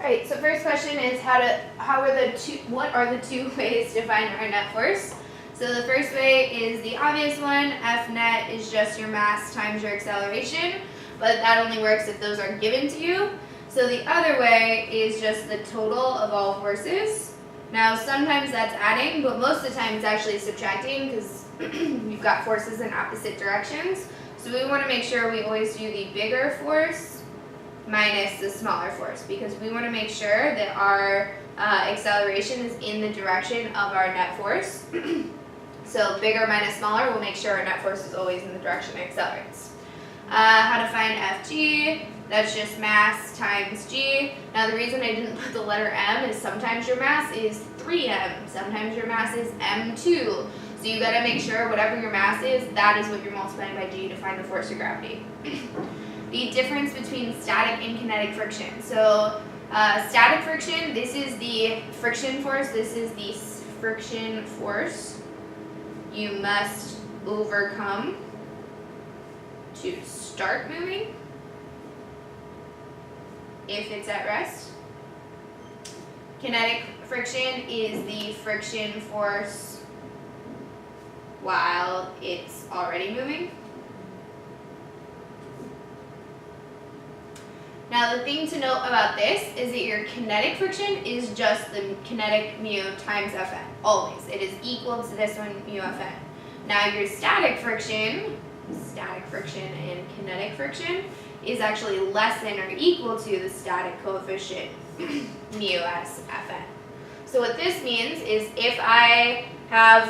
All right, so first question is what are the two ways to find our net force? So the first way is the obvious one. F net is just your mass times your acceleration, but that only works if those are given to you. So the other way is just the total of all forces. Now sometimes that's adding, but most of the time it's actually subtracting because you've got forces in opposite directions. So we want to make sure we always do the bigger force minus the smaller force, because we want to make sure that our acceleration is in the direction of our net force. So bigger minus smaller will make sure our net force is always in the direction it accelerates. How to find Fg, that's just mass times g. Now the reason I didn't put the letter m is sometimes your mass is 3m, sometimes your mass is m2. So you gotta make sure whatever your mass is, that is what you're multiplying by g to find the force of gravity. The difference between static and kinetic friction. So static friction, this is the friction force, this is the friction force you must overcome to start moving if it's at rest. Kinetic friction is the friction force while it's already moving. Now the thing to note about this is that your kinetic friction is just the kinetic mu times Fn, always. It is equal to this one, mu Fn. Now your static friction and kinetic friction is actually less than or equal to the static coefficient mu s Fn. So what this means is if I have,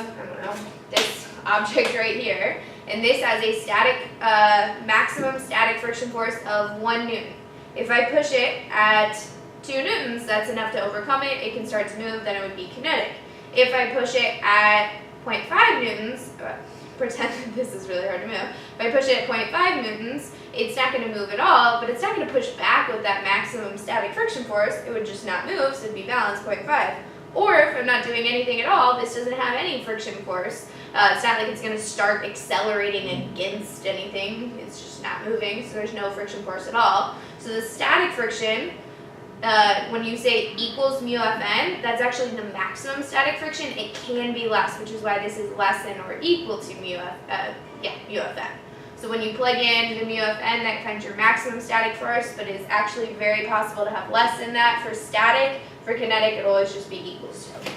this object right here, and this has a static, maximum static friction force of 1 Newton. If I push it at 2 newtons, that's enough to overcome it. It can start to move, then it would be kinetic. If I push it at 0.5 newtons, pretend that this is really hard to move. If I push it at 0.5 newtons, it's not going to move at all, but it's not going to push back with that maximum static friction force. It would just not move, so it'd be balanced 0.5. Or if I'm not doing anything at all, this doesn't have any friction force. It's not like it's going to start accelerating against anything. It's just not moving, so there's no friction force at all. So the static friction, when you say equals mu Fn, that's actually the maximum static friction. It can be less, which is why this is less than or equal to mu Fn. So when you plug in the mu Fn, that finds your maximum static force, but it's actually very possible to have less than that for static. For kinetic, it'll always just be equals to.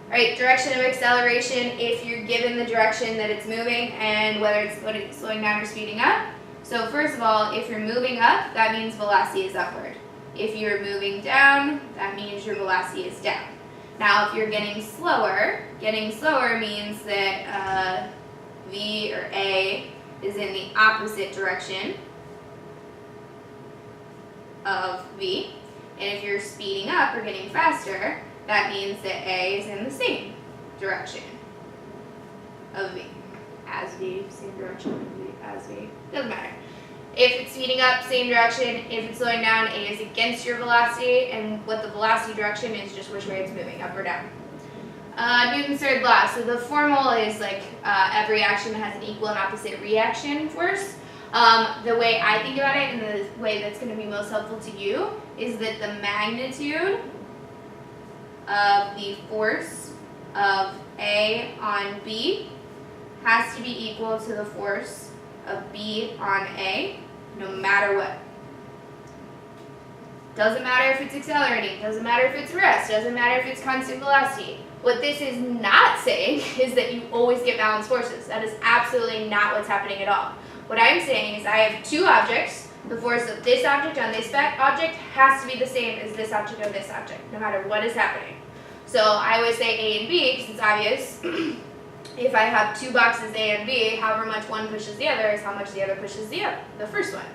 Alright, direction of acceleration, if you're given the direction that it's moving and whether it's slowing down or speeding up. So first of all, if you're moving up, that means velocity is upward. If you're moving down, that means your velocity is down. Now, if you're getting slower means that v or a is in the opposite direction of v. And if you're speeding up or getting faster, that means that a is in the same direction of v. As v, same direction of v, as v, doesn't matter. If it's speeding up, same direction. If it's slowing down, a is against your velocity, and what the velocity direction is just which way it's moving, up or down. Newton's third law. So the formal is like every action has an equal and opposite reaction force. The way I think about it and the way that's going to be most helpful to you is that the magnitude of the force of A on B has to be equal to the force of B on A, no matter what. Doesn't matter if it's accelerating, doesn't matter if it's rest, doesn't matter if it's constant velocity. What this is not saying is that you always get balanced forces. That is absolutely not what's happening at all. What I'm saying is I have two objects. The force of this object on this object has to be the same as this object on this object, no matter what is happening. So I always say A and B because it's obvious. If I have two boxes A and B, however much one pushes the other is how much the other pushes the first one.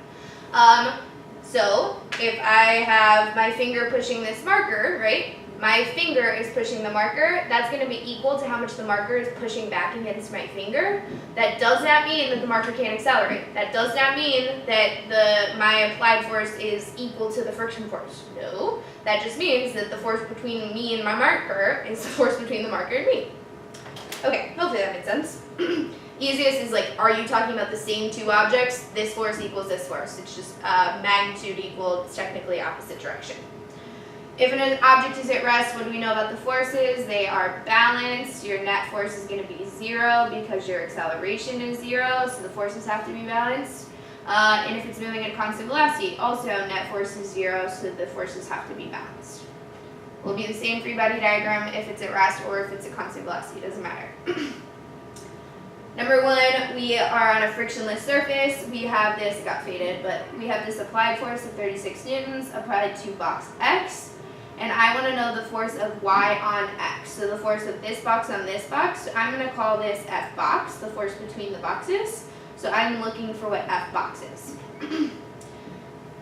So if I have my finger pushing this marker, right? My finger is pushing the marker. That's going to be equal to how much the marker is pushing back against my finger. That does not mean that the marker can't accelerate. That does not mean that my applied force is equal to the friction force. No, that just means that the force between me and my marker is the force between the marker and me. Okay, hopefully that made sense. Easiest is like, are you talking about the same two objects? This force equals this force. It's just magnitude equal, it's technically opposite direction. If an object is at rest, what do we know about the forces? They are balanced. Your net force is going to be 0 because your acceleration is 0, so the forces have to be balanced. And if it's moving at a constant velocity, also net force is 0, so the forces have to be balanced. Will be the same free body diagram if it's at rest or if it's at constant velocity, it doesn't matter. Number 1, we are on a frictionless surface. We have this, it got faded, but we have this applied force of 36 newtons applied to box X. And I want to know the force of y on x. So the force of this box on this box, so I'm going to call this F box, the force between the boxes. So I'm looking for what F box is.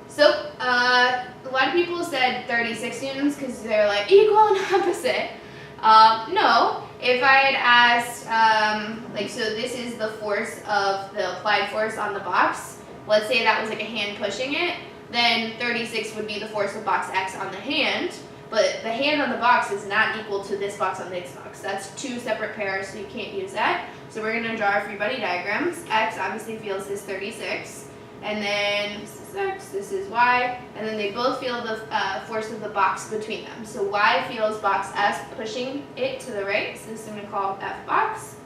So a lot of people said 36 newtons because they're like equal and opposite. No, if I had asked, so this is the force of the applied force on the box. Let's say that was like a hand pushing it. Then 36 would be the force of box X on the hand. But the hand on the box is not equal to this box on this box. That's two separate pairs, so you can't use that. So we're going to draw our free body diagrams. X obviously feels this 36, and then this is X, this is Y, and then they both feel the force of the box between them. So Y feels box S pushing it to the right, so this is going to call F box,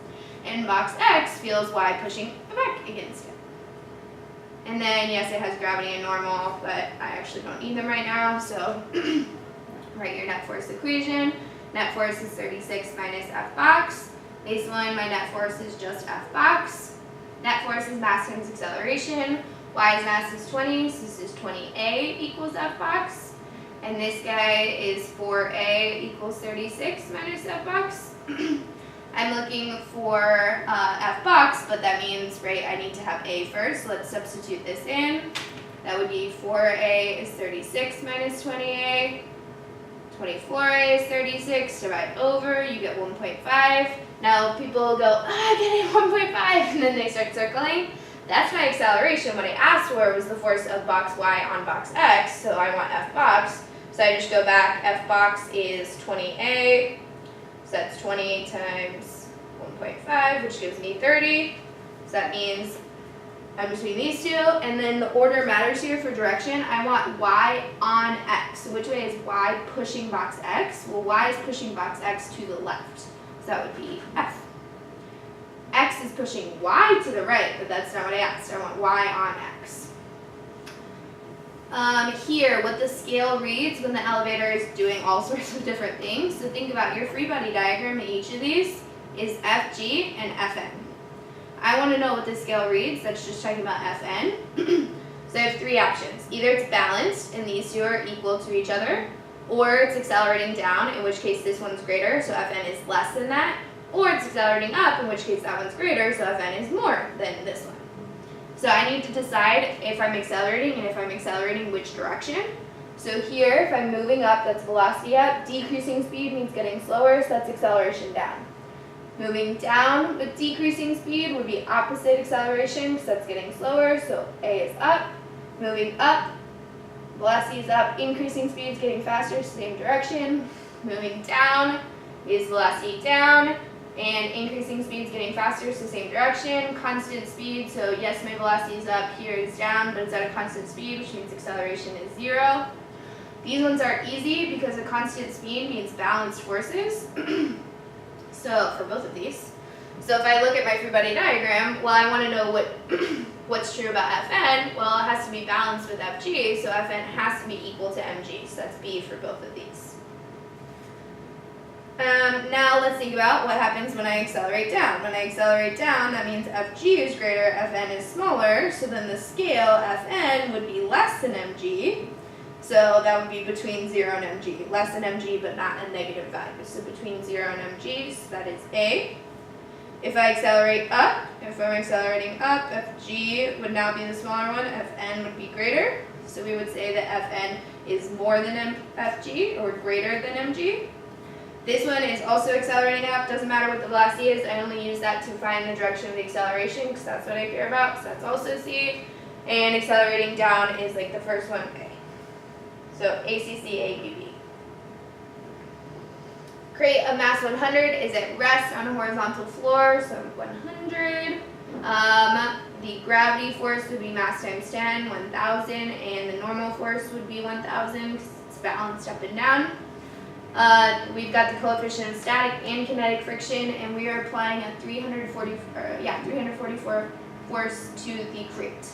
and box X feels Y pushing it back against it. And then, yes, it has gravity and normal, but I actually don't need them right now, so write your net force equation. Net force is 36 minus F box. This one, my net force is just F box. Net force is mass times acceleration. Y's mass is 20, so this is 20A equals F box. And this guy is 4A equals 36 minus F box. I'm looking for F box, but that means, right, I need to have A first. Let's substitute this in. That would be 4A is 36 minus 20A. 24A is 36, divide over, you get 1.5. Now people go, I'm getting 1.5, and then they start circling. That's my acceleration. What I asked for was the force of box Y on box X, so I want F box. So I just go back, F box is 20A, so that's 20 times 1.5, which gives me 30. So that means I'm between these two, and then the order matters here for direction. I want Y on X. So which way is Y pushing box X? Well, Y is pushing box X to the left. So that would be F. X is pushing Y to the right, but that's not what I asked. I want Y on X. Here, what the scale reads when the elevator is doing all sorts of different things. So think about your free body diagram in each of these is FG and FN. I want to know what this scale reads. That's just talking about Fn. So I have three options. Either it's balanced, and these two are equal to each other, or it's accelerating down, in which case this one's greater, so Fn is less than that, or it's accelerating up, in which case that one's greater, so Fn is more than this one. So I need to decide if I'm accelerating, and if I'm accelerating which direction. So here, if I'm moving up, that's velocity up. Decreasing speed means getting slower, so that's acceleration down. Moving down with decreasing speed would be opposite acceleration, because that's getting slower, so A is up. Moving up, velocity is up, increasing speed is getting faster, same direction. Moving down is velocity down, and increasing speed is getting faster, so same direction. Constant speed, so yes, my velocity is up, here it's down, but it's at a constant speed, which means acceleration is 0. These ones are easy because a constant speed means balanced forces. So for both of these. So if I look at my free body diagram, well, I want to know what's true about Fn. Well, it has to be balanced with Fg, so Fn has to be equal to mg. So that's B for both of these. Now let's think about what happens when I accelerate down. When I accelerate down, that means Fg is greater, Fn is smaller, so then the scale Fn would be less than mg. So that would be between 0 and mg. Less than mg, but not a negative value. So between 0 and mg, so that is A. If I accelerate up, if I'm accelerating up, Fg would now be the smaller one, Fn would be greater. So we would say that Fn is more than Fg, or greater than mg. This one is also accelerating up, doesn't matter what the velocity is, I only use that to find the direction of the acceleration, because that's what I care about, so that's also C. And accelerating down is like the first one, A. So ACC, ABB. crate of mass 100 is at rest on a horizontal floor, so 100. The gravity force would be mass times 10, 1,000, and the normal force would be 1,000 because it's balanced up and down. We've got the coefficient of static and kinetic friction, and we are applying a 344 force to the crate.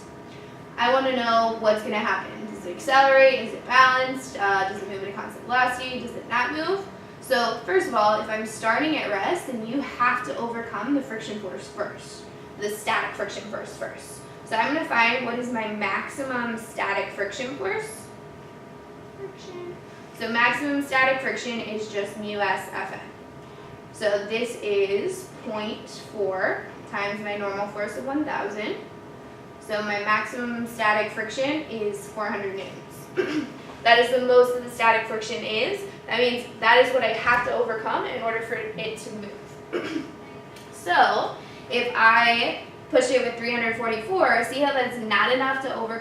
I want to know what's going to happen. Does it accelerate? Is it balanced? Does it move at a constant velocity? Does it not move? So first of all, if I'm starting at rest, then you have to overcome the friction force first, the static friction force first. So I'm going to find what is my maximum static friction force. So maximum static friction is just mu s Fn. So this is 0.4 times my normal force of 1,000. So my maximum static friction is 400 newtons. That is the most that the static friction is. That means that is what I have to overcome in order for it to move. So if I push it with 344, see how that's not enough to overcome